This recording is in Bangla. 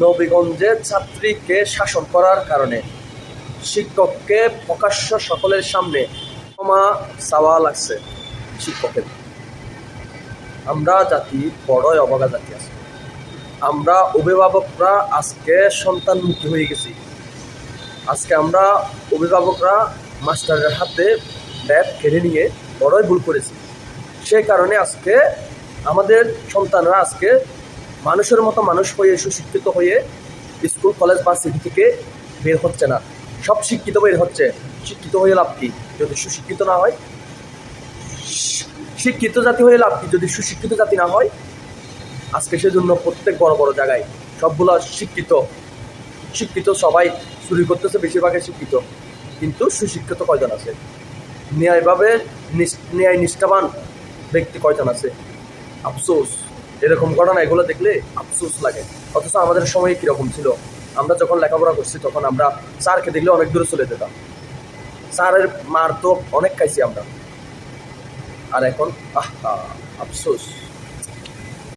নবীগঞ্জে ছাত্রীকে শাসন করার কারণে শিক্ষককে প্রকাশ্য সকলের সামনে ক্ষমা চাওয়া লাগছে শিক্ষকের। আমরা জাতি বড়ই অবগা জাতি আছে। আমরা অভিভাবকরা আজকে সন্তানমুখী হয়ে গেছি। আজকে আমরা অভিভাবকরা মাস্টারের হাতে ব্যাগ কেড়ে নিয়ে বড়ই ভুল করেছি। সেই কারণে আজকে আমাদের সন্তানরা আজকে মানুষের মতো মানুষ হয়ে সুশিক্ষিত হয়ে স্কুল কলেজ বা সিটি থেকে বের হচ্ছে না। সব শিক্ষিত বের হচ্ছে। শিক্ষিত হয়ে লাভ কি যদি সুশিক্ষিত না হয়? শিক্ষিত জাতি হয়ে লাভ কি যদি সুশিক্ষিত জাতি না হয়? আজকে সেজন্য প্রত্যেক বড় বড় জায়গায় সবগুলো শিক্ষিত সবাই চুরি করতেছে, বেশিরভাগই শিক্ষিত, কিন্তু সুশিক্ষিত কয়জন আছে? ন্যায় নিষ্ঠাবান ব্যক্তি কয়জন আছে? আফসোস, এরকম ঘটনা এগুলো দেখলে আফসোস লাগে। অথচ আমাদের সময় কীরকম ছিল? আমরা যখন লেখাপড়া করছি তখন আমরা স্যারকে দেখলে অনেক দূরে চলে যেতাম। স্যারের মার তো অনেক খাইছি আমরা। আর এখন আফসোস।